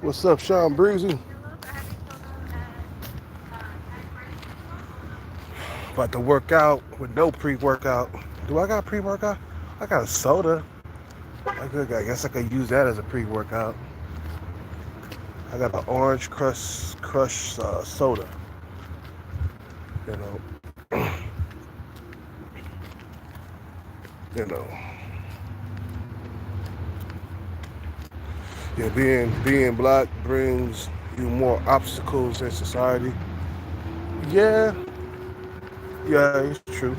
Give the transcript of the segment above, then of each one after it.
What's up, Sean Breezy? About to work out with no pre-workout. Do I got pre-workout? I got a soda. I guess I could use that as a pre-workout. I got an orange crush soda. You know, you know. Yeah, being black brings you more obstacles in society. Yeah, yeah, it's true.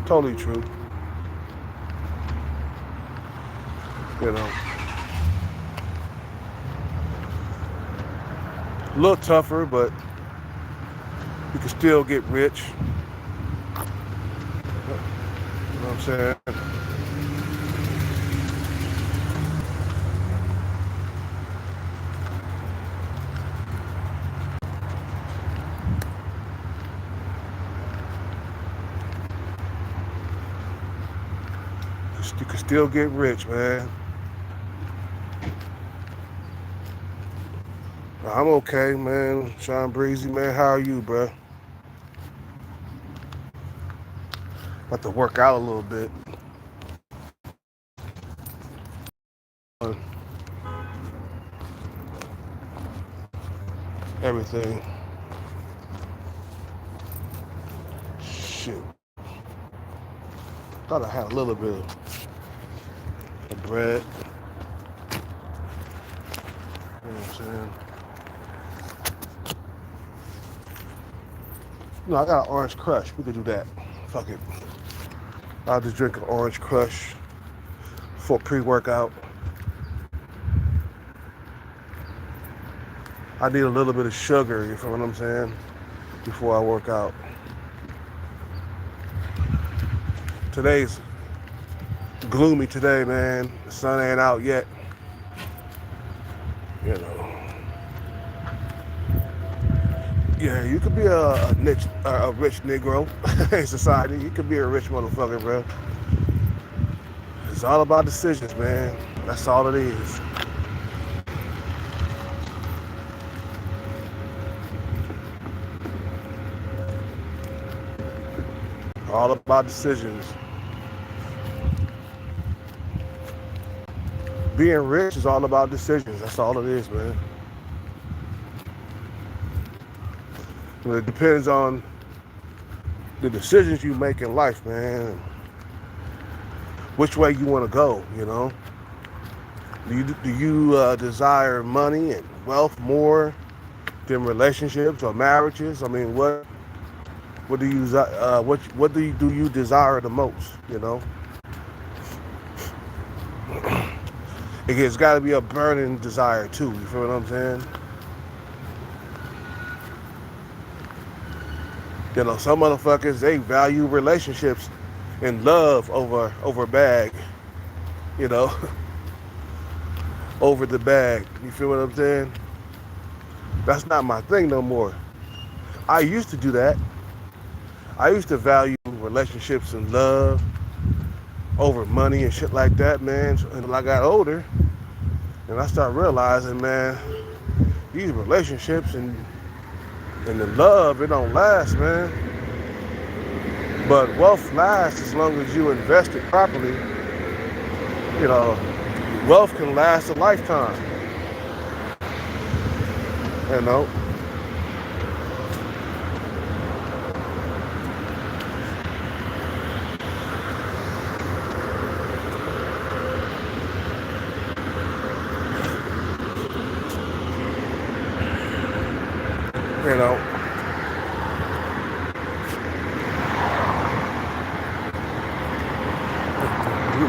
Totally true. You know, a little tougher, but you can still get rich. You know what I'm saying? You can still get rich, man. I'm okay, man. Sean Breezy, man. How are you, bro? About to work out a little bit. Everything. Shit. Thought I had a little bit of bread. You know what I'm saying? No, I got an orange crush. We could do that. Fuck it. I'll just drink an orange crush for pre-workout. I need a little bit of sugar, you feel what I'm saying? Before I work out. Today's gloomy today, man. The sun ain't out yet. You know. Yeah, you could be a rich Negro in society. You could be a rich motherfucker, bro. It's all about decisions, man. That's all it is. All about decisions. Being rich is all about decisions. That's all it is, man. It depends on the decisions you make in life, man. Which way you want to go, you know? Do you desire money and wealth more than relationships or marriages? I mean, what do you desire the most? You know, it's got to be a burning desire too. You feel what I'm saying? You know, some motherfuckers, they value relationships and love over bag. You know, over the bag. You feel what I'm saying? That's not my thing no more. I used to do that. I used to value relationships and love over money and shit like that, man. And when I got older, and I started realizing, man, these relationships and the love, it don't last, man. But wealth lasts as long as you invest it properly. You know, wealth can last a lifetime. You know. You know.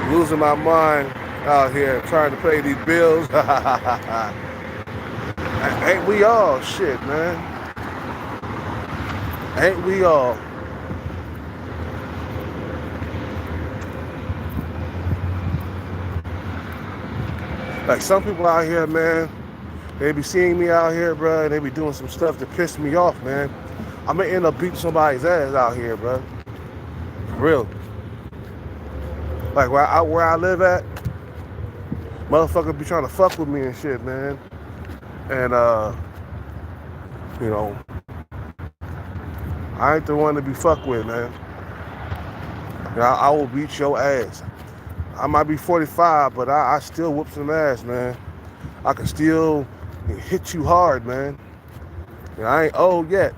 Losing my mind out here trying to pay these bills. Ain't we all? Shit, man. Ain't we all? Like some people out here, man, they be seeing me out here, bro, and they be doing some stuff that piss me off, man. I'm gonna end up beating somebody's ass out here, bro. For real. Like where I live at, motherfuckers be trying to fuck with me and shit, man. And you know, I ain't the one to be fucked with, man. You know, I will beat your ass. I might be 45, but I still whoop some ass, man. I can still hit you hard, man. You know, I ain't old yet.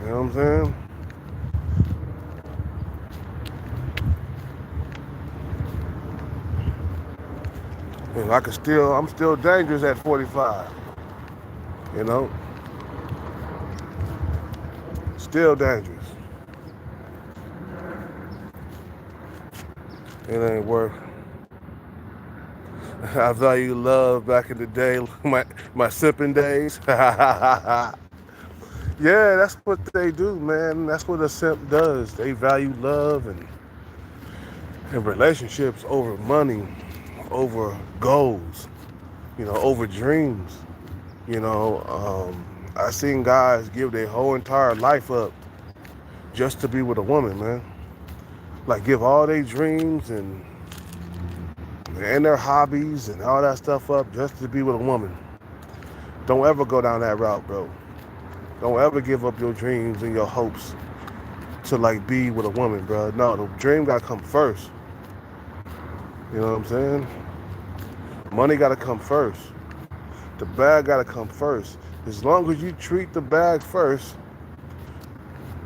You know what I'm saying? You know, I'm still dangerous at 45. You know? Still dangerous. It ain't worth. I value love back in the day, my sipping days. Yeah, that's what they do, man. That's what a simp does. They value love and relationships over money, over goals, you know, over dreams. You know, I seen guys give their whole entire life up just to be with a woman, man. Like give all their dreams and their hobbies and all that stuff up just to be with a woman. Don't ever go down that route, bro. Don't ever give up your dreams and your hopes to like be with a woman, bro. No, the dream gotta come first. You know what I'm saying? Money gotta come first. The bag gotta come first. As long as you treat the bag first,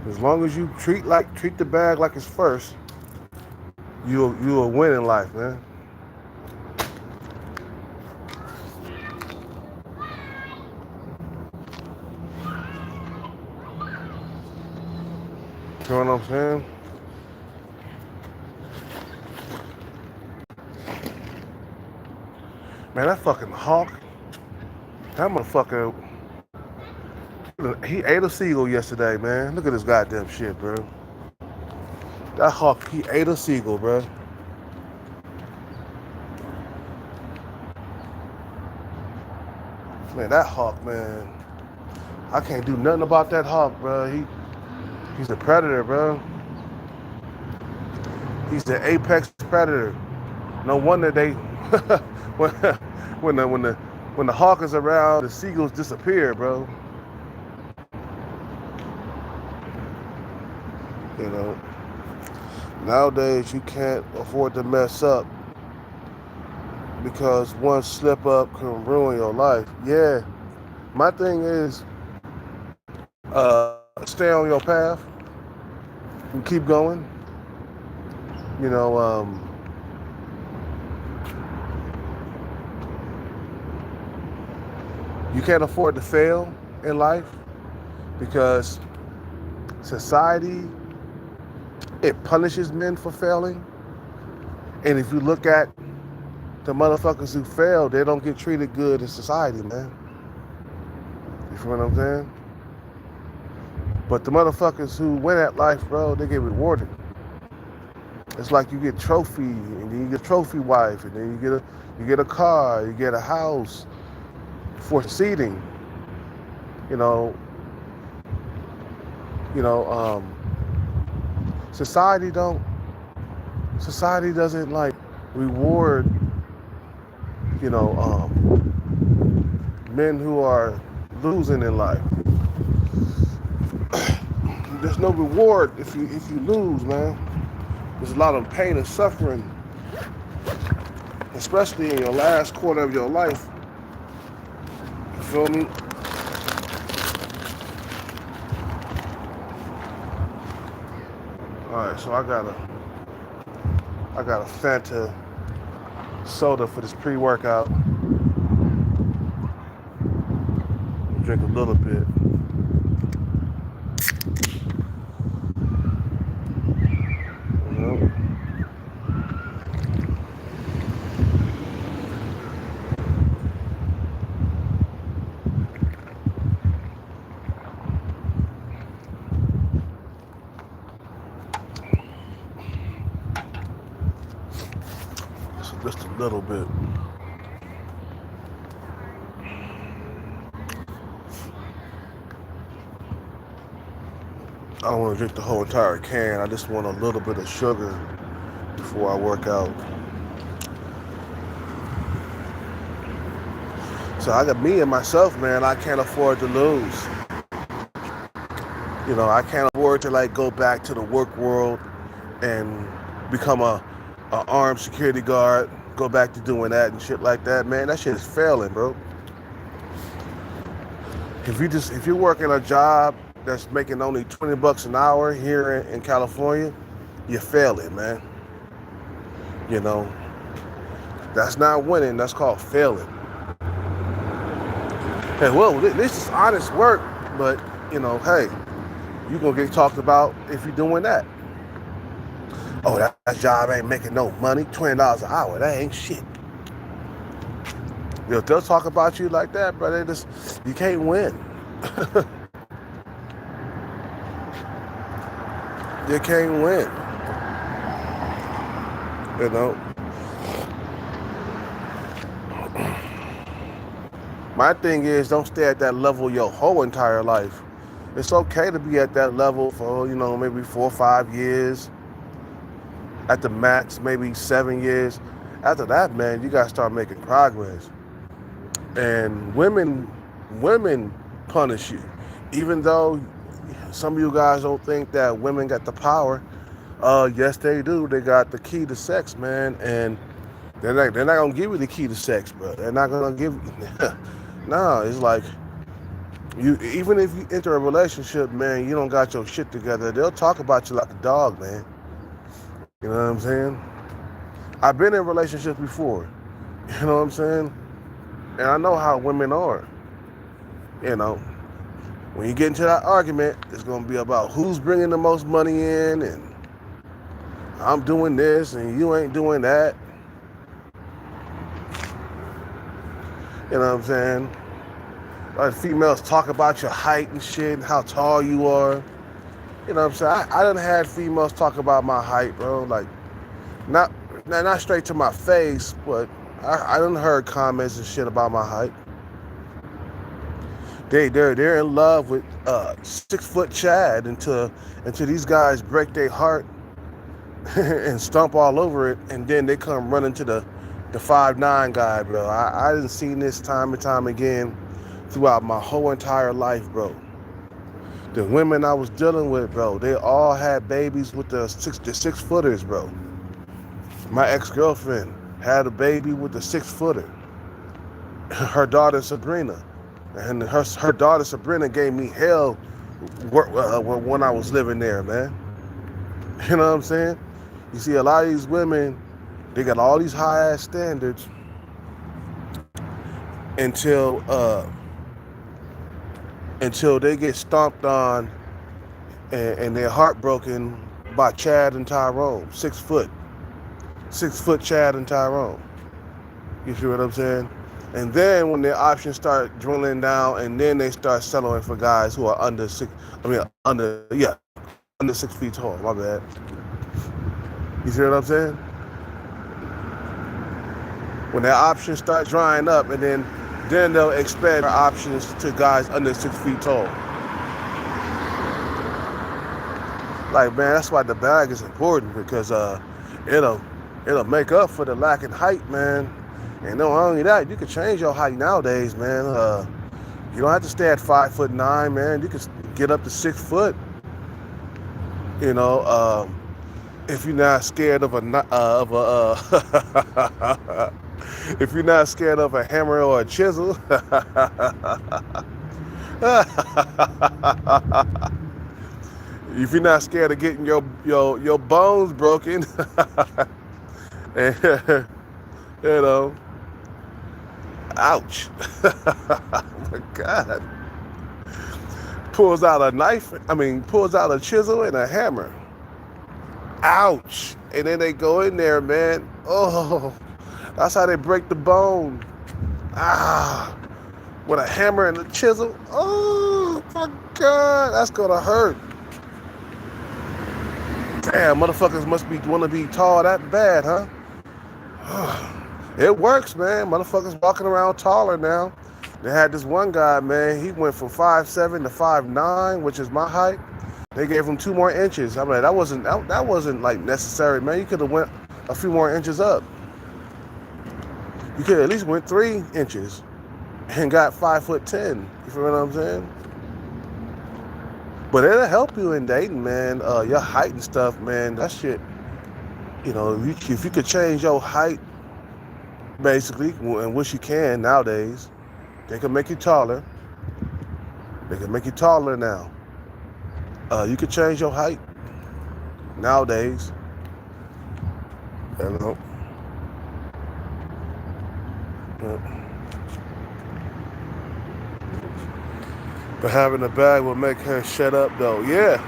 as long as you treat the bag like it's first, you'll win in life, man. You know what I'm saying? Man, that fucking hawk, that motherfucker, he ate a seagull yesterday, man. Look at this goddamn shit, bro. That hawk, he ate a seagull, bro. Man, that hawk, man. I can't do nothing about that hawk, bro. He's a predator, bro. He's the apex predator. No wonder they when when the hawk is around, the seagulls disappear, bro. You know. Nowadays you can't afford to mess up because one slip up can ruin your life. Yeah. My thing is stay on your path and keep going. You know, you can't afford to fail in life because society, it punishes men for failing. And if you look at the motherfuckers who fail, they don't get treated good in society, man. You feel what I'm saying? But the motherfuckers who win at life, bro, they get rewarded. It's like you get trophy, and then you get trophy wife, and then you get a car, you get a house for succeeding. You know, society doesn't like reward, men who are losing in life. There's no reward if you lose, man. There's a lot of pain and suffering, especially in your last quarter of your life. You feel me? All right, so I got a Fanta soda for this pre-workout. Drink a little bit. Just a little bit. I don't want to drink the whole entire can. I just want a little bit of sugar before I work out. So I got me and myself, man. I can't afford to lose. I can't afford to like go back to the work world and become a armed security guard, go back to doing that and shit like that, man. That shit is failing, bro. If you're working a job that's making only $20 an hour here in California, you're failing, man. That's not winning. That's called failing. Hey, well, this is honest work, but hey, you're gonna get talked about if you're doing that. Oh, that job ain't making no money, $20 an hour, that ain't shit. If they'll talk about you like that, brother, you can't win. You can't win. My thing is, don't stay at that level your whole entire life. It's okay to be at that level for, maybe 4 or 5 years. At the max, maybe 7 years. After that, man, you gotta start making progress. And women punish you. Even though some of you guys don't think that women got the power, yes they do. They got the key to sex, man. And they're not gonna give you the key to sex, bro. They're not gonna give you no, it's like even if you enter a relationship, man, you don't got your shit together, they'll talk about you like a dog, man. You know what I'm saying? I've been in relationships before. You know what I'm saying? And I know how women are. When you get into that argument, it's going to be about who's bringing the most money in, and I'm doing this and you ain't doing that. You know what I'm saying? Like females talk about your height and shit and how tall you are. You know what I'm saying? I done had females talk about my height, bro. Like, not not straight to my face, but I done heard comments and shit about my height. They're in love with 6 foot Chad until these guys break their heart and stomp all over it, and then they come running to the 5'9" guy, bro. I done seen this time and time again throughout my whole entire life, bro. The women I was dealing with, bro, they all had babies with the 6 footers, bro. My ex-girlfriend had a baby with the 6 footer. Her daughter Sabrina, and her daughter Sabrina gave me hell when I was living there, man. You know what I'm saying? You see, a lot of these women, they got all these high ass standards until they get stomped on and they're heartbroken by Chad and Tyrone. 6 foot Chad and Tyrone. You see what I'm saying? And then when their options start dwindling down, and then they start settling for guys who are under 6 feet tall. My bad. You see what I'm saying? When their options start drying up, and then they'll expand their options to guys under 6 feet tall. Like, man, that's why the bag is important, because it'll make up for the lack in height, man. And not only that, you can change your height nowadays, man. You don't have to stay at 5'9", man. You can get up to 6 foot. You know, if you're not scared of if you're not scared of a hammer or a chisel. If you're not scared of getting your bones broken, and, you know, ouch. Oh my God. Pulls out a chisel and a hammer. Ouch. And then they go in there, man. Oh, that's how they break the bone. Ah, with a hammer and a chisel. Oh my God, that's gonna hurt. Damn, motherfuckers must want to be tall that bad, huh? It works, man. Motherfuckers walking around taller now. They had this one guy, man. He went from 5'7" to 5'9", which is my height. They gave him 2 more inches. I'm like, that wasn't like necessary, man. You could have went a few more inches up. You could at least went 3 inches and got 5'10". You feel what I'm saying? But it'll help you in dating, man. Your height and stuff, man. That shit. You know, if you could change your height, basically, and which you can nowadays, they can make you taller. They can make you taller now. You can change your height nowadays. You know. But having a bag will make her shut up, though. Yeah.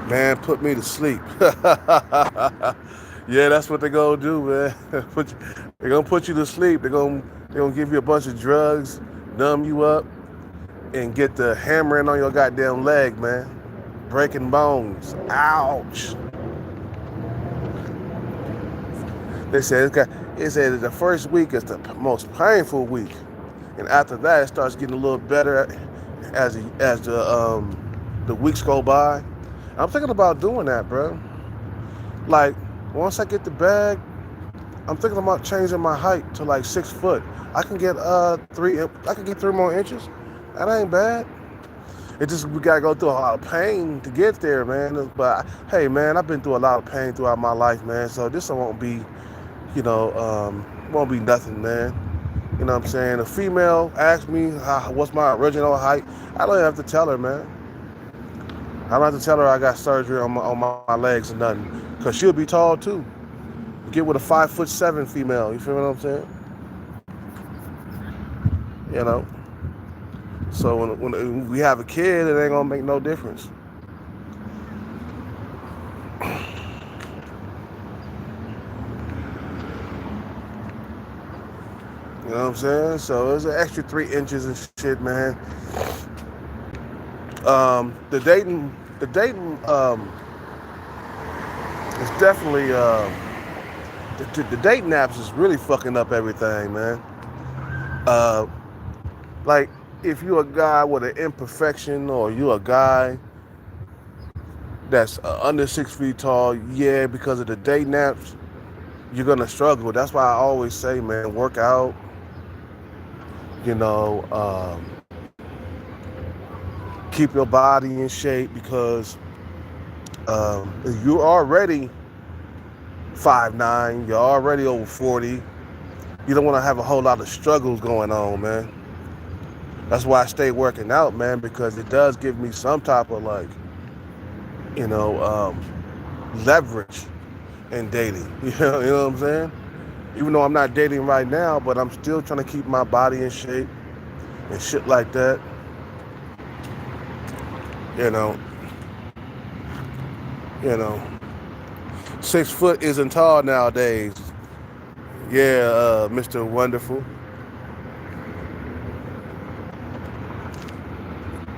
Man, put me to sleep. Yeah, that's what they're going to do, man. They're going to put you to sleep. They're going to give you a bunch of drugs, numb you up, and get the hammering on your goddamn leg, man. Breaking bones. Ouch. They said the first week is the most painful week. And after that, it starts getting a little better as the weeks go by. I'm thinking about doing that, bro. Like, once I get the bag, I'm thinking about changing my height to like 6 foot. I can get 3 more inches. That ain't bad. It just, we gotta go through a lot of pain to get there, man. But hey, man, I've been through a lot of pain throughout my life, man. So this won't be, won't be nothing, man. You know what I'm saying? A female asks me what's my original height. I don't even have to tell her, man. I don't have to tell her I got surgery on my legs or nothing, because she'll be tall too. Get with a 5'7" female. You feel what I'm saying? You know. So when we have a kid, it ain't gonna make no difference. You know what I'm saying? So there's an extra 3 inches and shit, man. The dating is definitely the dating apps is really fucking up everything, man. Uh, like if you're a guy with an imperfection or you're a guy that's under 6 feet tall, yeah, because of the dating apps, you're gonna struggle. That's why I always say, man, work out. You know, keep your body in shape because if you're already 5'9", you're already over 40. You don't want to have a whole lot of struggles going on, man. That's why I stay working out, man, because it does give me some type of like, you know, leverage in dating. You know what I'm saying? Even though I'm not dating right now, but I'm still trying to keep my body in shape and shit like that. You know, you know, 6 foot isn't tall nowadays. Yeah, Mr. Wonderful.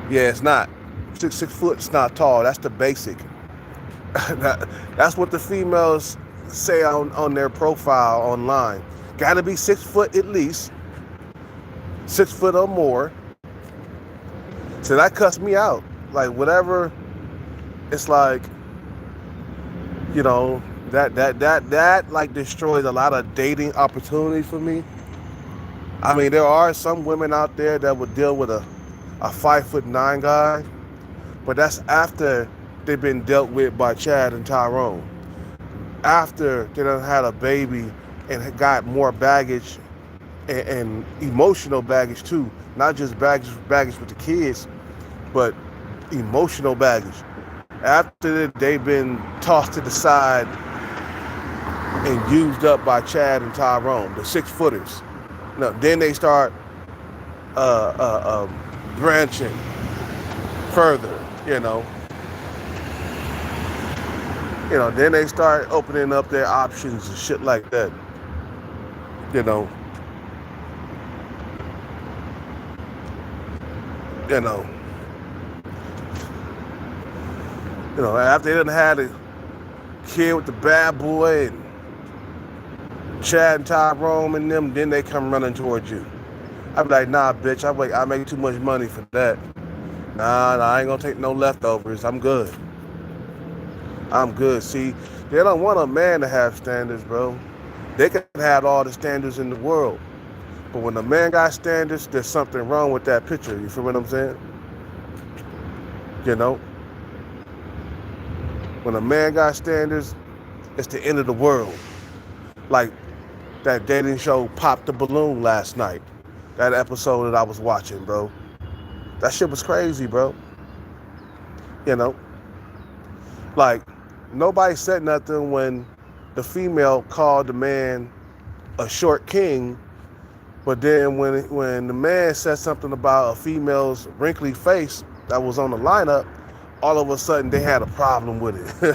Yeah, it's not. 6 foot's not tall. That's the basic. That's what the females say on their profile online. Got to be 6 foot at least, 6 foot or more. So that cuts me out. Like whatever, it's like, you know, that like destroys a lot of dating opportunities for me. I mean, there are some women out there that would deal with a 5'9" guy, but that's after they've been dealt with by Chad and Tyrone. After they done had a baby and got more baggage and emotional baggage too, not just baggage with the kids, but emotional baggage. After they've been tossed to the side and used up by Chad and Tyrone, the 6 footers. No, then they start branching further, you know. Then they start opening up their options and shit like that. You know. You know. After they done had a kid with the bad boy and Chad and Tyrone and them, then they come running towards you. I be like, nah, bitch, I make too much money for that. Nah, I ain't gonna take no leftovers. I'm good. See, they don't want a man to have standards, bro. They can have all the standards in the world. But when a man got standards, there's something wrong with that picture. You feel what I'm saying? You know? When a man got standards, it's the end of the world. Like that dating show Pop the Balloon last night. That episode that I was watching, bro. That shit was crazy, bro. You know? Like, nobody said nothing when the female called the man a short king, but then when the man said something about a female's wrinkly face that was on the lineup, all of a sudden they had a problem with it.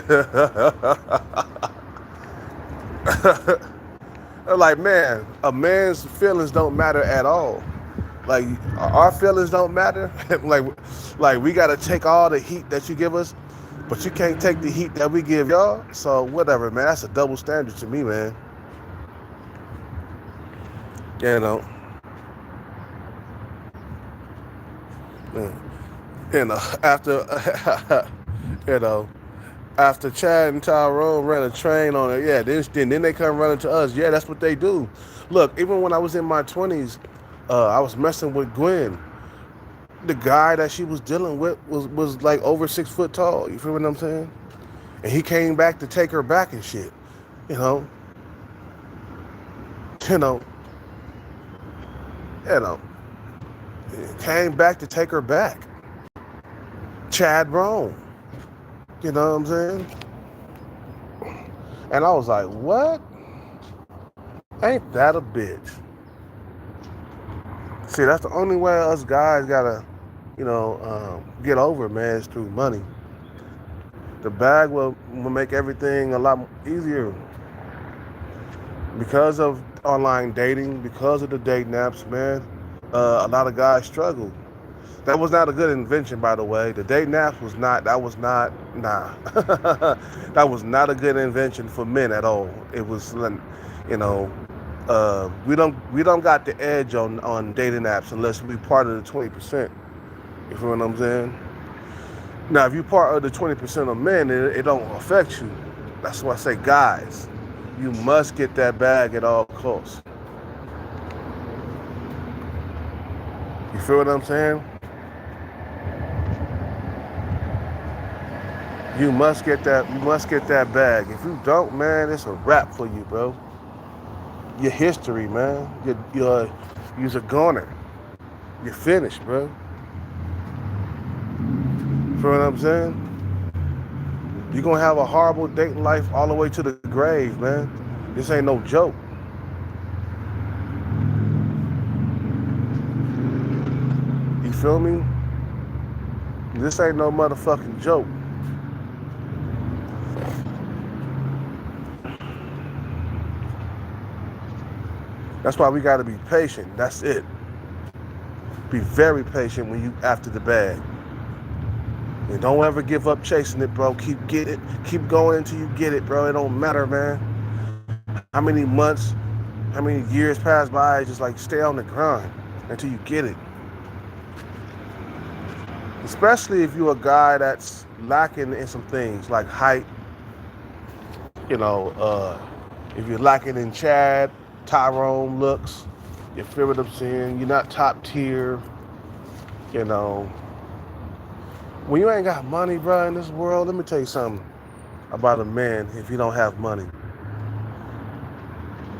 Like, man, a man's feelings don't matter at all. Like, our feelings don't matter. like we gotta take all the heat that you give us, but you can't take the heat that we give y'all. So whatever, man. That's a double standard to me, man. You know. After after Chad and Tyrone ran a train on it, yeah, then they come running to us. Yeah, that's what they do. Look, even when I was in my 20s, I was messing with Gwen. The guy that she was dealing with was like over 6 foot tall. You feel what I'm saying? And he came back to take her back and shit. You know. You know. He came back to take her back. Chad Rome. You know what I'm saying? And I was like, what? Ain't that a bitch? See, that's the only way us guys gotta, get over, man, is through money. The bag will make everything a lot easier. Because of online dating, because of the dating apps, man, a lot of guys struggle. That was not a good invention, by the way. The dating apps was not. That was not. Nah. That was not a good invention for men at all. It was, you know, we don't got the edge on dating apps unless we part of the 20%. You feel what I'm saying? Now, if you part of the 20% of men, it don't affect you. That's why I say, guys, you must get that bag at all costs. You feel what I'm saying? You must get that. You must get that bag. If you don't, man, it's a wrap for you, bro. Your history, man. You're a goner. You're finished, bro. You feel what I'm saying? You're gonna have a horrible dating life all the way to the grave, man. This ain't no joke. You feel me? This ain't no motherfucking joke. That's why we gotta be patient. That's it. Be very patient when you after the bag. And don't ever give up chasing it, bro. Keep going until you get it, bro. It don't matter, man. How many months, how many years pass by, just like stay on the grind until you get it. Especially if you're a guy that's lacking in some things like height, you know, if you're lacking in Chad, Tyrone looks, you feel what I'm saying? You're not top tier, you know. When you ain't got money, bro, in this world, let me tell you something about a man if you don't have money.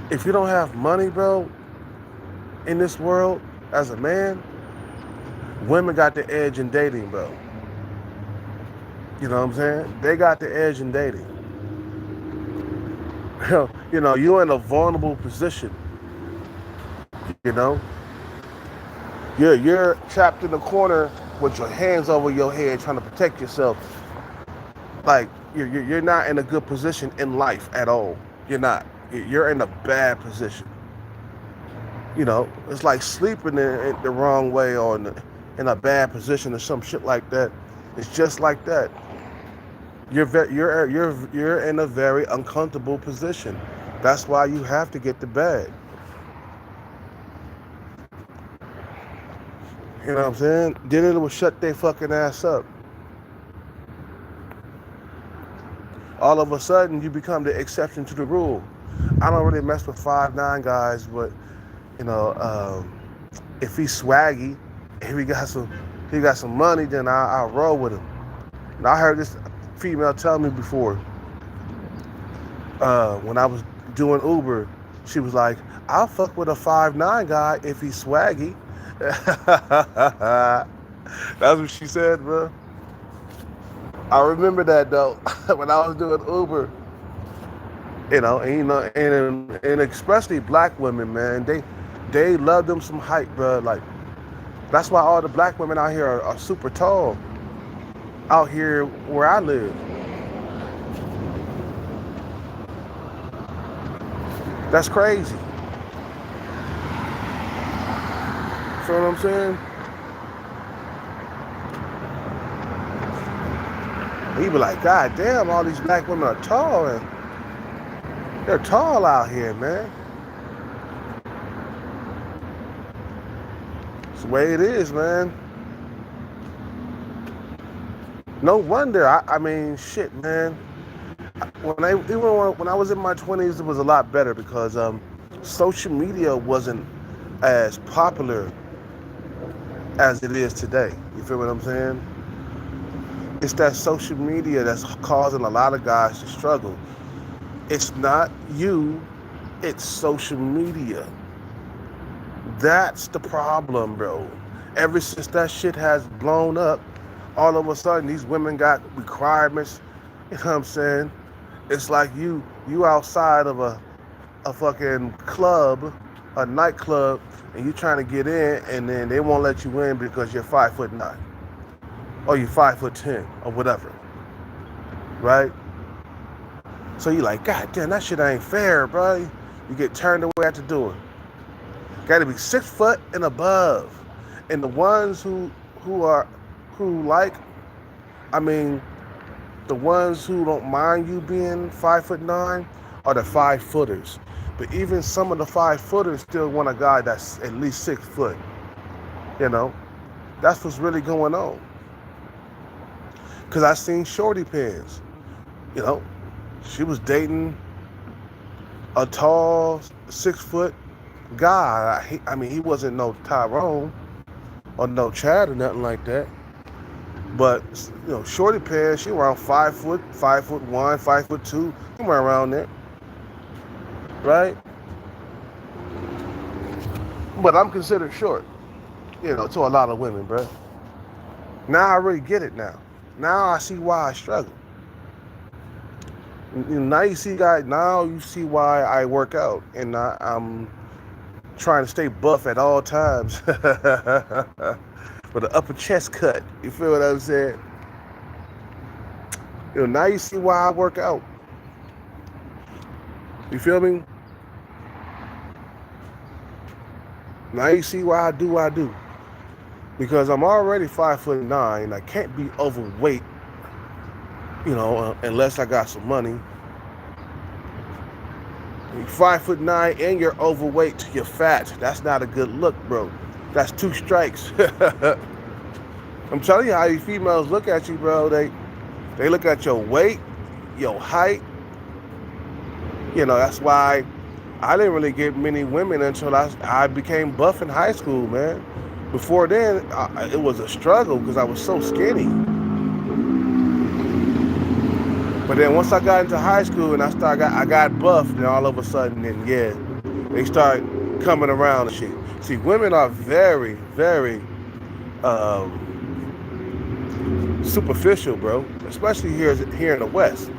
If you don't have money, bro, in this world, as a man, women got the edge in dating, bro. You know what I'm saying? They got the edge in dating. You know, you're in a vulnerable position. You know? You're trapped in the corner with your hands over your head trying to protect yourself. Like, you're not in a good position in life at all. You're not. You're in a bad position. You know, it's like sleeping in the wrong way or in a bad position or some shit like that. It's just like that. You're in a very uncomfortable position. That's why you have to get the bag. You know what I'm saying? Then it will shut their fucking ass up. All of a sudden, you become the exception to the rule. I don't really mess with 5'9" guys, but you know, if he's swaggy, if he got some money, then I'll roll with him. And I heard this female tell me before, when I was doing Uber, she was like, "I'll fuck with a 5'9" guy if he's swaggy." That's what she said, bro. I remember that though when I was doing Uber. And especially black women, man, they love them some height, bro. Like that's why all the black women out here are super tall. Out here where I live, that's crazy. You know what I'm saying? You be like, God damn, all these black women are tall, and they're tall out here, man. It's the way it is, man. No wonder. I mean, shit, man. When I was in my 20s, it was a lot better because social media wasn't as popular as it is today. You feel what I'm saying? It's that social media that's causing a lot of guys to struggle. It's not you, it's social media. That's the problem, bro. Ever since that shit has blown up, all of a sudden these women got requirements. You know what I'm saying? It's like you outside of a fucking club, a nightclub, and you trying to get in, and then they won't let you in because you're 5'9", or you're 5'10", or whatever, right? So you like, God damn, that shit ain't fair, bro. You get turned away at the door. Got to be 6 foot and above, and the ones who who are who like, I mean, the ones who don't mind you being 5'9" are the 5-footers. But even some of the 5-footers still want a guy that's at least 6 foot. You know, that's what's really going on. Cause I seen Shorty Pants. You know, she was dating a tall 6 foot guy. I mean, he wasn't no Tyrone or no Chad or nothing like that. But you know, Shorty Pants, she around 5 foot, 5'1", 5'2", somewhere around there, right? But I'm considered short, you know, to a lot of women, bro. Now I really get it now. Now I see why I struggle. Now you see, guys. Now you see why I work out, and I'm trying to stay buff at all times with an upper chest cut. You feel what I'm saying? You know, now you see why I work out. You feel me? Now you see why I do what I do. Because I'm already 5'9". I can't be overweight, you know, unless I got some money. You're 5'9" and you're overweight, you're fat. That's not a good look, bro. That's 2 strikes. I'm telling you how these females look at you, bro. They look at your weight, your height. You know, that's why I didn't really get many women until I became buff in high school, man. Before then, it was a struggle because I was so skinny. But then once I got into high school and I got buff, then all of a sudden, then yeah, they start coming around and shit. See, women are very, very superficial, bro. Especially here in the West.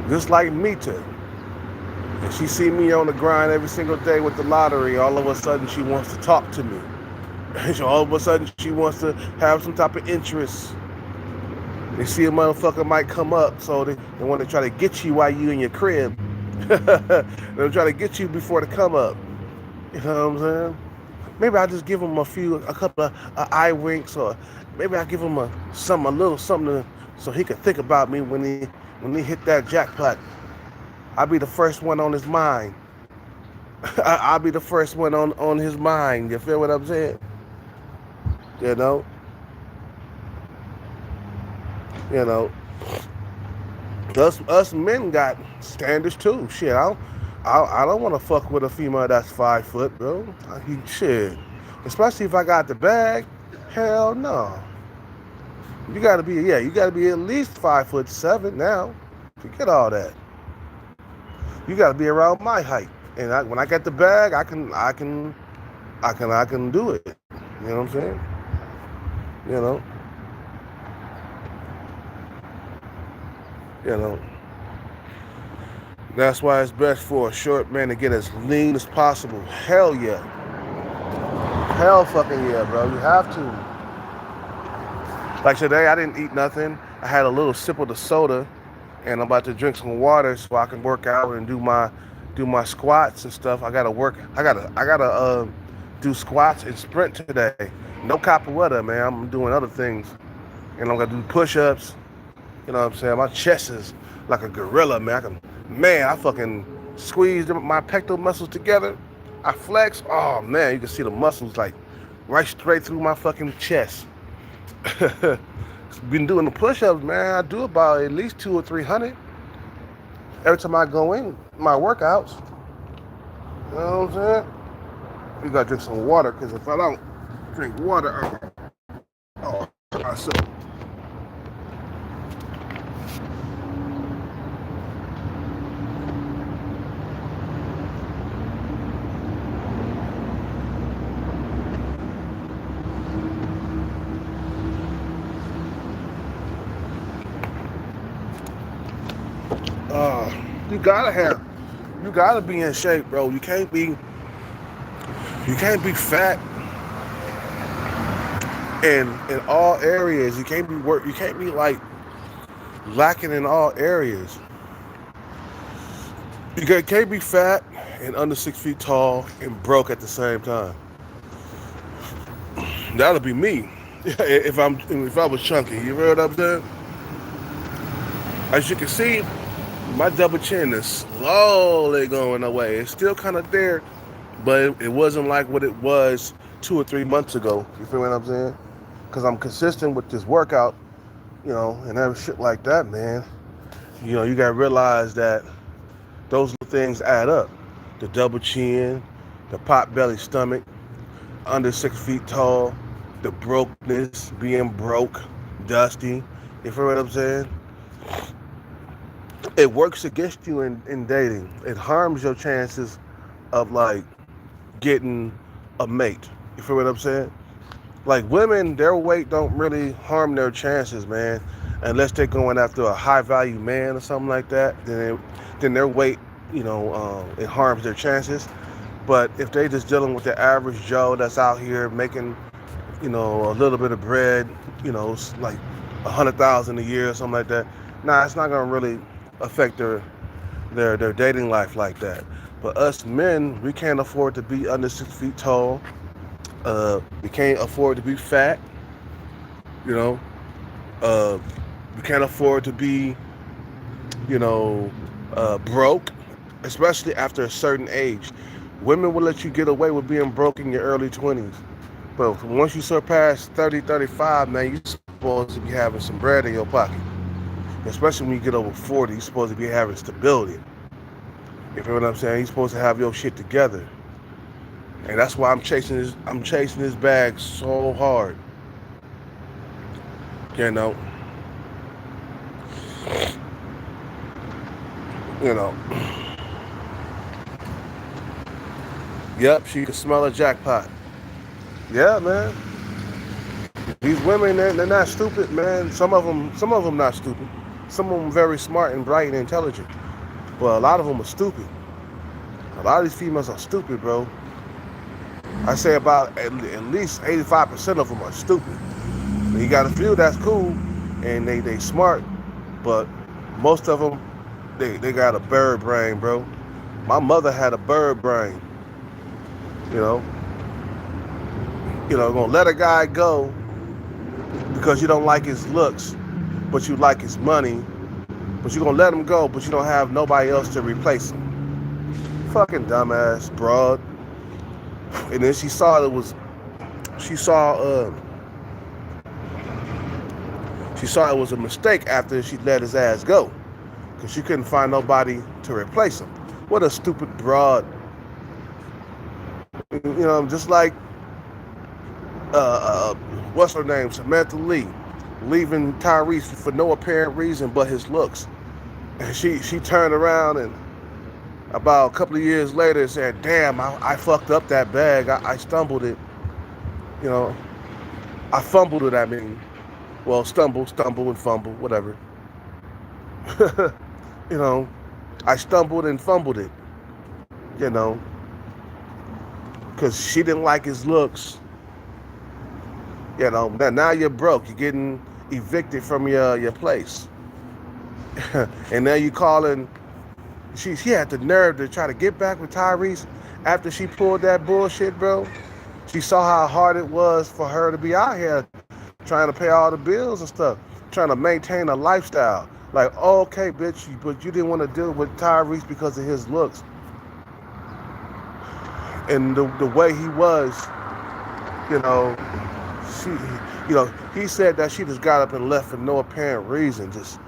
Just like Mita. And she see me on the grind every single day with the lottery. All of a sudden, she wants to talk to me. All of a sudden, she wants to have some type of interest. They see a motherfucker might come up, so they want to try to get you while you in your crib. They'll try to get you before they come up. You know what I'm saying? Maybe I just give him a couple of eye winks, or maybe I give him a little something so he can think about me when he hit that jackpot. I'll be the first one on his mind. I'll be the first one on his mind. You feel what I'm saying? You know? You know. Us men got standards too. Shit, I don't want to fuck with a female that's 5 foot, bro. Shit. Especially if I got the bag. Hell no. You gotta be at least 5'7" now. Forget all that. You gotta be around my height. And when I get the bag, I can do it. You know what I'm saying? You know. You know. That's why it's best for a short man to get as lean as possible. Hell yeah. Hell fucking yeah, bro. You have to. Like today, I didn't eat nothing. I had a little sip of the soda, and I'm about to drink some water so I can work out and do my squats and stuff. I gotta do squats and sprint today. No capoeira, man. I'm doing other things, and I'm gonna do push-ups. You know what I'm saying? My chest is like a gorilla, man. I fucking squeeze my pectoral muscles together. I flex. Oh man, you can see the muscles like right straight through my fucking chest. Been doing the push-ups, man. I do about at least 200 or 300 every time I go in my workouts. You know what I'm saying? You gotta drink some water, because if I don't drink water, myself. You gotta be in shape, bro. You can't be fat in all areas. You can't be like lacking in all areas. can't be fat and under 6 feet tall and broke at the same time. That'll be me if I was chunky. You know what I'm saying? As you can see, my double chin is slowly going away. It's still kind of there, but it wasn't like what it was 2 or 3 months ago. You feel what I'm saying? Because I'm consistent with this workout, and every shit like that, man. You gotta realize that those little things add up. The double chin, the pot belly stomach, under 6 feet tall, the brokenness, being broke, dusty. You feel what I'm saying? It works against you in dating. It harms your chances of like getting a mate. You feel what I'm saying? Like women, their weight don't really harm their chances, man, unless they're going after a high value man or something like that. Then their weight, it harms their chances. But if they just dealing with the average Joe that's out here making, a little bit of bread, like 100,000 a year or something like that, nah, it's not gonna really affect their dating life like that. But us men, we can't afford to be under 6 feet tall. We can't afford to be fat. You know, uh, we can't afford to be, broke, especially after a certain age. Women will let you get away with being broke in your early 20s. But once you surpass 30, 35, man, you're supposed to be having some bread in your pocket. Especially when you get over 40, you're supposed to be having stability. You feel what I'm saying? You're supposed to have your shit together. And that's why I'm chasing this bag so hard. You know. You know. Yep, she could smell a jackpot. Yeah, man. These women, they're not stupid, man. Some of them not stupid. Some of them very smart and bright and intelligent. But a lot of them are stupid. A lot of these females are stupid, bro. I say about at least 85% of them are stupid. You got a few that's cool and they smart, but most of them, they got a bird brain, bro. My mother had a bird brain, you know. Gonna let a guy go because you don't like his looks, but you like his money, but you're gonna let him go, but you don't have nobody else to replace him. Fucking dumbass, broad. And then she saw she saw it was a mistake after she let his ass go, because she couldn't find nobody to replace him. What a stupid broad. Just like what's her name, Samantha Lee, leaving Tyrese for no apparent reason but his looks. And she turned around and about a couple of years later said, damn, I fucked up that bag. I stumbled it. I fumbled it, I mean. Well, stumble and fumble, whatever. you know, I stumbled and fumbled it, because she didn't like his looks. Now you're broke. You're getting evicted from your place. And now you calling. She had the nerve to try to get back with Tyrese after she pulled that bullshit, bro. She saw how hard it was for her to be out here trying to pay all the bills and stuff, trying to maintain a lifestyle. Like, oh, okay, bitch, but you didn't want to deal with Tyrese because of his looks and the way he was. He said that she just got up and left for no apparent reason, just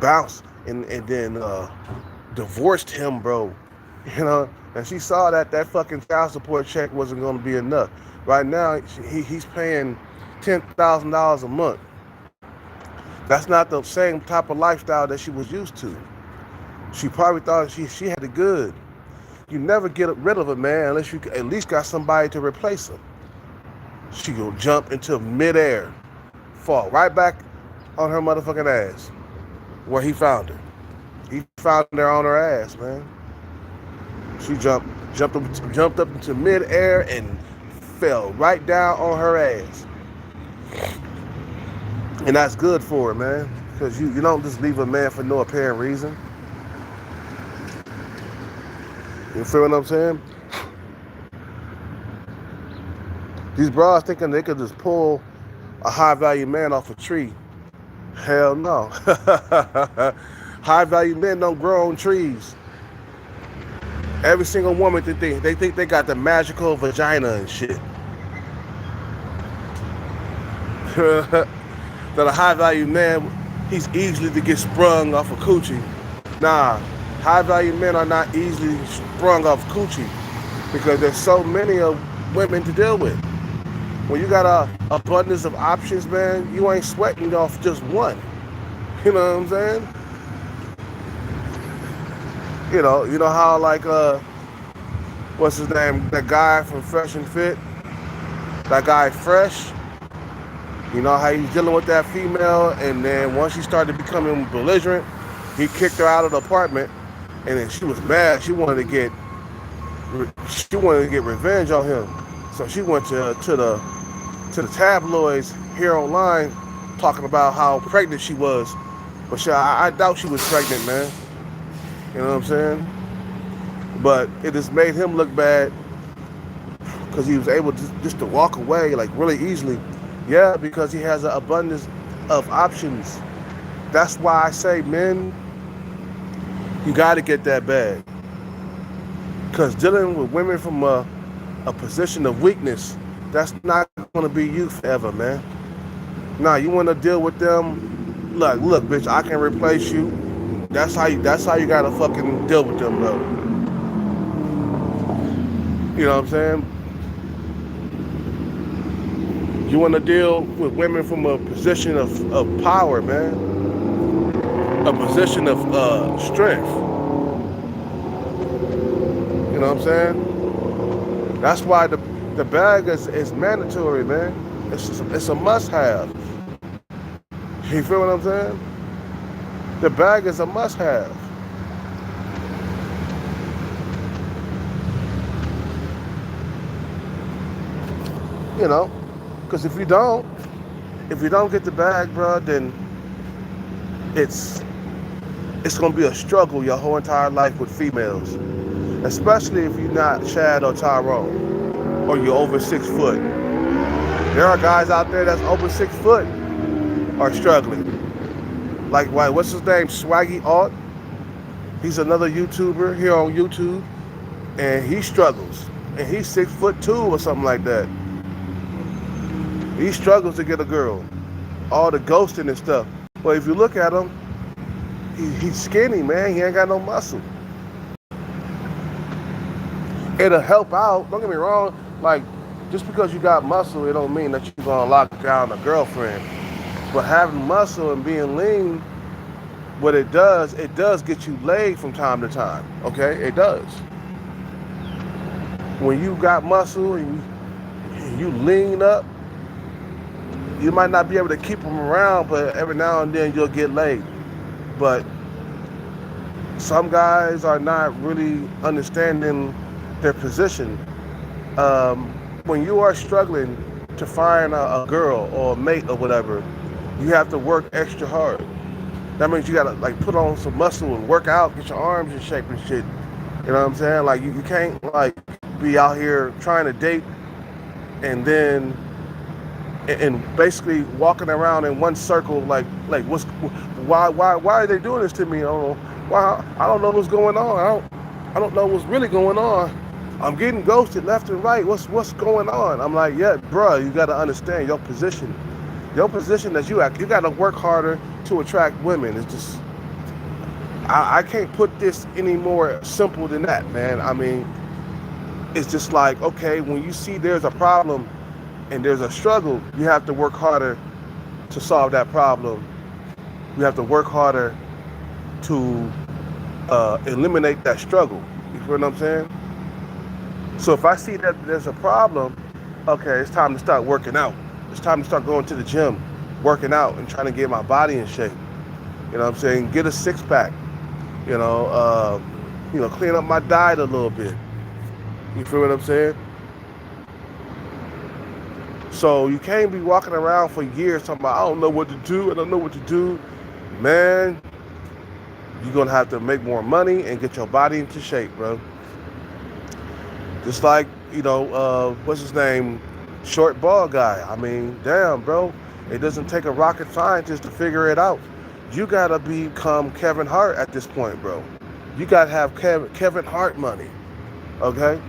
bounced and then divorced him, bro. And she saw that fucking child support check wasn't going to be enough. Right now, he's paying $10,000 a month. That's not the same type of lifestyle that she was used to. She probably thought she had it good. You never get rid of a man unless you at least got somebody to replace him. She will jump into midair, fall right back on her motherfucking ass where he found her. He found her on her ass, man. She jumped up into midair and fell right down on her ass. And that's good for her, man, because you don't just leave a man for no apparent reason. You feel what I'm saying? These bras thinking they could just pull a high value man off a tree. Hell no. High value men don't grow on trees. Every single woman they think they got the magical vagina and shit. That a high value man, he's easily to get sprung off a coochie. Nah, high value men are not easily sprung off coochie because there's so many of women to deal with. When you got a abundance of options, man, you ain't sweating off just one. You know what I'm saying? You know how like what's his name? That guy from Fresh and Fit. That guy Fresh. You know how he's dealing with that female, and then once she started becoming belligerent, he kicked her out of the apartment, and then she was mad. She wanted to get revenge on him, so she went to the tabloids here online, talking about how pregnant she was. But I doubt she was pregnant, man. You know what I'm saying? But it just made him look bad because he was able just to walk away like really easily. Yeah, because he has an abundance of options. That's why I say, men, you got to get that bag. Because dealing with women from a position of weakness, that's not going to be you forever, man. Nah, you want to deal with them. Look, bitch, I can replace you. That's how you got to fucking deal with them, bro. You know what I'm saying? You want to deal with women from a position of power, man. A position of strength. You know what I'm saying? That's why the bag is mandatory, man. It's a must-have. You feel what I'm saying? The bag is a must-have. You know? Because if you don't get the bag, bro, then it's gonna be a struggle your whole entire life with females, especially if you're not Chad or Tyrone, or you're over 6 foot. There are guys out there that's over 6 foot are struggling. Like what's his name, Swaggy Art? He's another YouTuber here on YouTube, and he struggles, and he's 6'2" or something like that. He struggles to get a girl. All the ghosting and stuff. But if you look at him, he's skinny, man. He ain't got no muscle. It'll help out. Don't get me wrong. Like, just because you got muscle, it don't mean that you're going to lock down a girlfriend. But having muscle and being lean, what it does get you laid from time to time. Okay? It does. When you got muscle and you lean up, you might not be able to keep them around, but every now and then you'll get laid. But some guys are not really understanding their position. When you are struggling to find a girl or a mate or whatever, you have to work extra hard. That means you gotta like put on some muscle and work out, get your arms in shape and shit. You know what I'm saying? Like you can't like be out here trying to date and then and basically walking around in one circle like why are they doing this to me? I don't know. Why? I don't know what's going on. I don't know what's really going on. I'm getting ghosted left and right. What's going on? I'm like, yeah, bro, you got to understand your position. Your position that you got to work harder to attract women. It's just I can't put this any more simple than that, man. I mean, it's just like, okay, when you see there's a problem and there's a struggle, you have to work harder to solve that problem. You have to work harder to eliminate that struggle. You feel what I'm saying? So if I see that there's a problem, okay, it's time to start working out. It's time to start going to the gym, working out and trying to get my body in shape. You know what I'm saying? Get a six-pack. You know, clean up my diet a little bit. You feel what I'm saying? So you can't be walking around for years talking about, I don't know what to do, I don't know what to do. Man, you're going to have to make more money and get your body into shape, bro. Just like, what's his name? Short ball guy. I mean, damn, bro. It doesn't take a rocket scientist to figure it out. You gotta become Kevin Hart at this point, bro. You gotta have Kevin Hart money, okay?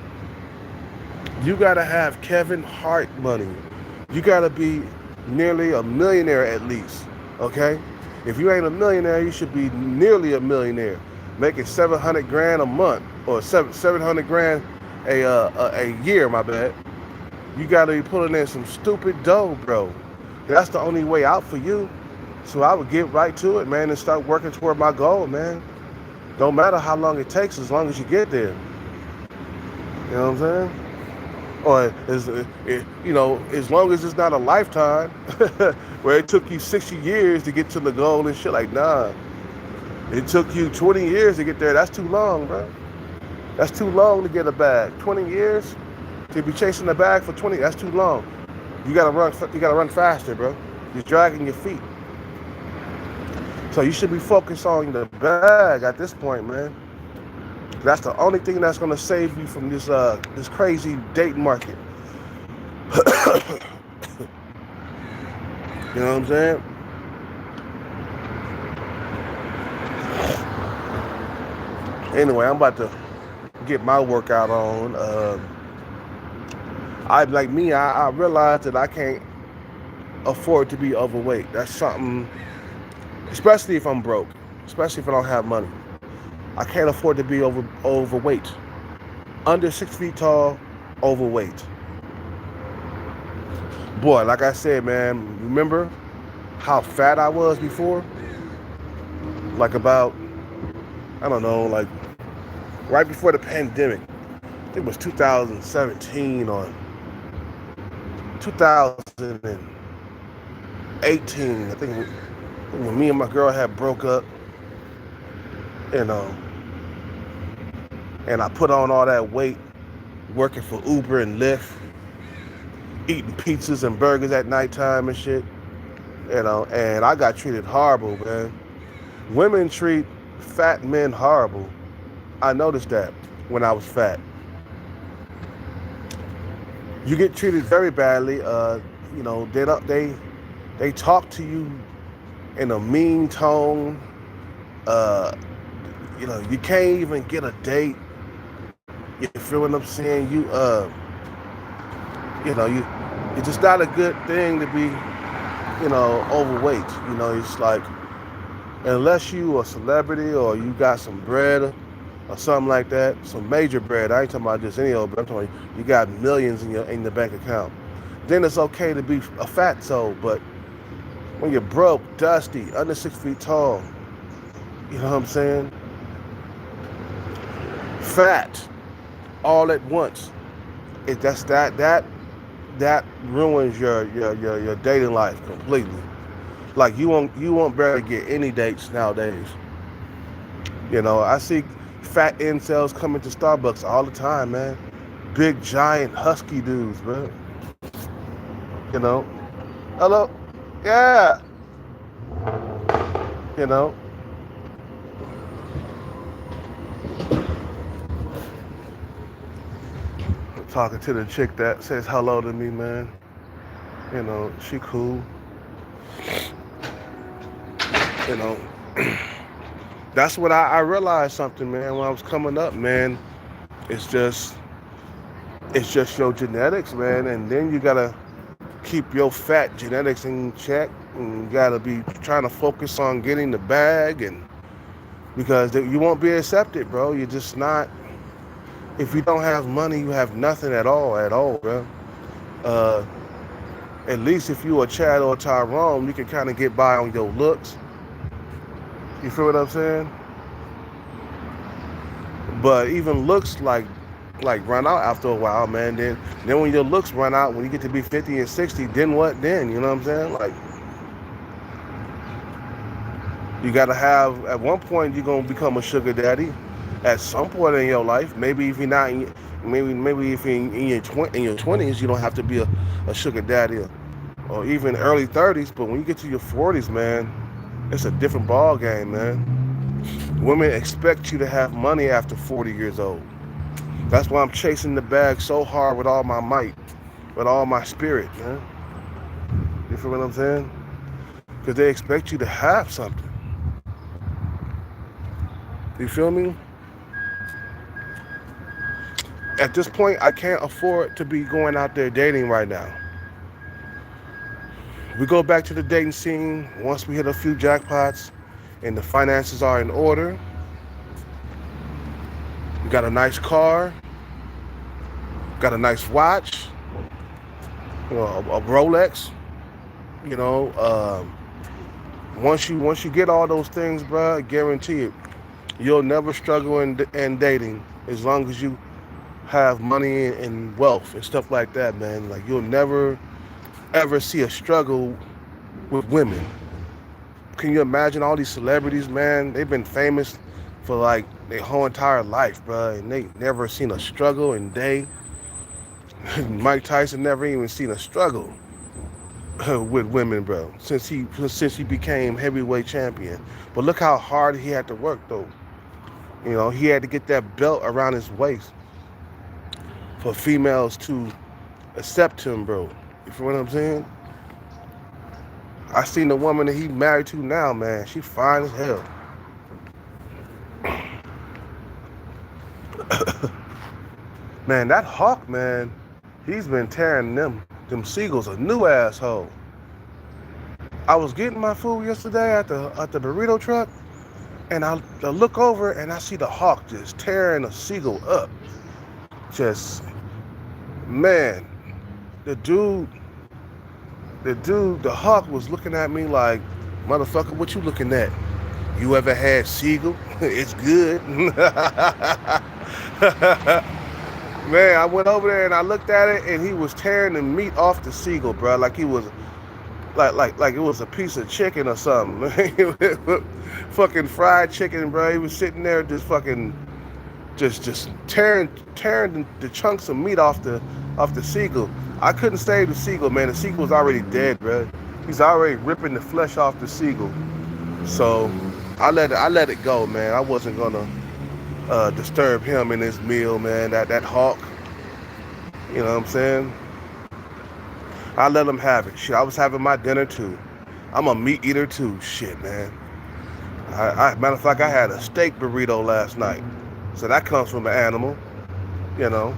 You gotta have Kevin Hart money. You gotta be nearly a millionaire at least, okay? If you ain't a millionaire, you should be nearly a millionaire, making 700 grand a month or 700 grand a year. My bad. You gotta be pulling in some stupid dough, bro. That's the only way out for you. So I would get right to it, man, and start working toward my goal, man. Don't matter how long it takes, as long as you get there. You know what I'm saying? Or as long as it's not a lifetime, where it took you 60 years to get to the goal and shit. Like, nah, it took you 20 years to get there. That's too long, bro. That's too long to get a bag. 20 years to be chasing a bag for 20. That's too long. You gotta run. You gotta run faster, bro. You're dragging your feet. So you should be focused on the bag at this point, man. That's the only thing that's gonna save you from this crazy dating market. You know what I'm saying? Anyway, I'm about to get my workout on. I realized that I can't afford to be overweight. That's something, especially if I'm broke, especially if I don't have money. I can't afford to be overweight. Under 6 feet tall, overweight. Boy, like I said, man, remember how fat I was before? Like about, I don't know, like right before the pandemic. I think it was 2017 or 2018. I think when me and my girl had broke up, and I put on all that weight, working for Uber and Lyft, eating pizzas and burgers at nighttime and shit, and I got treated horrible, man. Women treat fat men horrible. I noticed that when I was fat. You get treated very badly. They talk to you in a mean tone. You can't even get a date. You feel what I'm saying? It's just not a good thing to be, overweight. It's like, unless you a celebrity or you got some bread or something like that, some major bread. I ain't talking about just any old bread. I'm talking about you got millions in the bank account. Then it's okay to be a fatso, but when you're broke, dusty, under 6 feet tall, you know what I'm saying? Fat, all at once. That ruins your dating life completely. Like you won't barely get any dates nowadays. I see fat incels coming to Starbucks all the time, man. Big giant husky dudes, bro. Hello, yeah. Talking to the chick that says hello to me, man. She cool. That's what I realized something, man, when I was coming up, man. It's just your genetics, man, and then you gotta keep your fat genetics in check, and you gotta be trying to focus on getting the bag, and because you won't be accepted, bro. You're just not. If you don't have money, you have nothing at all, bro. At least if you a Chad or a Tyrone, you can kind of get by on your looks. You feel what I'm saying? But even looks like run out after a while, man. Then when your looks run out, when you get to be 50 and 60, then what then? You know what I'm saying? Like, you gotta have, at one point you're gonna become a sugar daddy. At some point in your life, maybe if you're not, maybe if you're in your 20s, you don't have to be a sugar daddy, or even early 30s. But when you get to your 40s, man, it's a different ball game, man. Women expect you to have money after 40 years old. That's why I'm chasing the bag so hard with all my might, with all my spirit, man. You feel what I'm saying? Because they expect you to have something. You feel me? At this point, I can't afford to be going out there dating right now. We go back to the dating scene once we hit a few jackpots and the finances are in order. We got a nice car, got a nice watch, a Rolex. You know, once you get all those things, bro, I guarantee it, you'll never struggle in dating as long as you have money and wealth and stuff like that, man. Like you'll never ever see a struggle with women. Can you imagine all these celebrities, man? They've been famous for like their whole entire life, bro, and they never seen a struggle in day. Mike Tyson never even seen a struggle with women, bro, since he became heavyweight champion. But look how hard he had to work, though. You know, he had to get that belt around his waist for females to accept him, bro. You feel what I'm saying? I seen the woman that he married to now, man. She fine as hell. Man, that Hawk, man, he's been tearing them seagulls a new asshole. I was getting my food yesterday at the burrito truck, and I look over and I see the Hawk just tearing a seagull up. Just, man, the Hawk was looking at me like, motherfucker, what you looking at? You ever had seagull? It's good. Man, I went over there and I looked at it, and he was tearing the meat off the seagull, bro, like he was like it was a piece of chicken or something. Fucking fried chicken, bro. He was sitting there just fucking just tearing the chunks of meat off the seagull. I couldn't save the seagull, man. The seagull was already dead, bro. He's already ripping the flesh off the seagull. So I let it go, man. I wasn't gonna disturb him in his meal, man. That Hawk, you know what I'm saying? I let him have it. Shit, I was having my dinner too. I'm a meat eater too. Shit, man. Matter of fact, I had a steak burrito last night. So that comes from an animal, you know.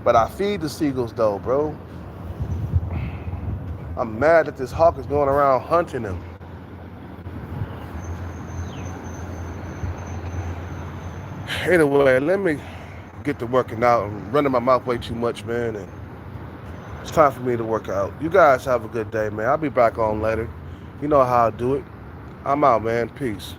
But I feed the seagulls though, bro. I'm mad that this Hawk is going around hunting them. Anyway, let me get to working out. I'm running my mouth way too much, man, and it's time for me to work out. You guys have a good day, man. I'll be back on later. You know how I do it. I'm out, man. Peace.